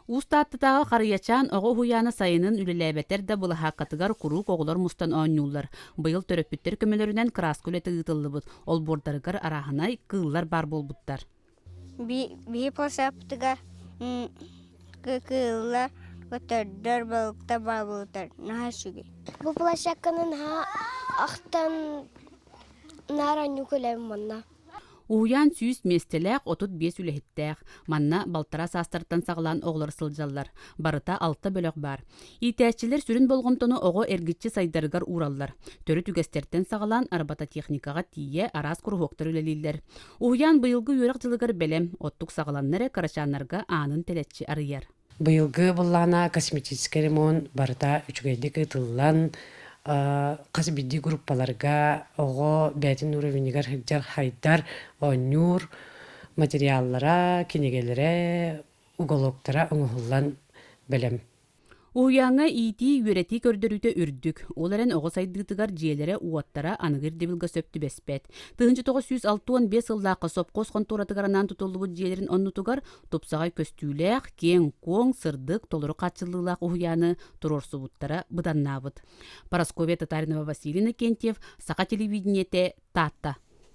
Устаттытағы қарыячан оғы хуяны сайынын үлеләбетер да бұлахаққатыгар курук оғылар мустан оңнюлар. Бұйыл төрөппіттер көмелерінен краскулеті ұтылыбыт. Ол бордарыгар арахынай кыллар бар болбуттар. Би посаптыга кыллар көтөрдөр балыкта бабылтар наха шүге. Бу площадканын ақтан нараню көлем манна. Уян сүйіс местелек отут бес үлехіттәк. Манна балтара састырттан сағылан оғылар сылжаллар. Барыта 6 бөлік бар. Итәчілер сүрін болғынтыны оғы әргітчі сайдарыгар ураллар. Төрі түгестерттен сағылан арбата техникаға тие арас күрхоқтар үлелейлер. Уян бұйылғы үйрек жылығар бәлем, оттық сағыланнары карашанларға анын телетчі арыяр. Бұйылғы бұллана косметический ремонт барыта үчігейдік ұтылан қасбидді группаларға оғы бәтін уровенігер хыджар хайдар онюр материаллара, кенегелері, уголоктара оңығылан бәлем. Уяңа ити үйрети көрдөрүтө үрдүк. Оларын оғы сайдыгытыгар жиелері уаттара анығыр дебілгі сөпті беспет. 1965 ыллақы сопқос конторатыгарынан тұтылығы жиелерін оннутугар топсағай көстүүләқ, кен, коң, сырдық, толыры қатшылылақ уяны тұрорсы бұттара бұданнабыд. Парасковия Татаринова Василина Кентьев, Сақа телевидениете, Тата.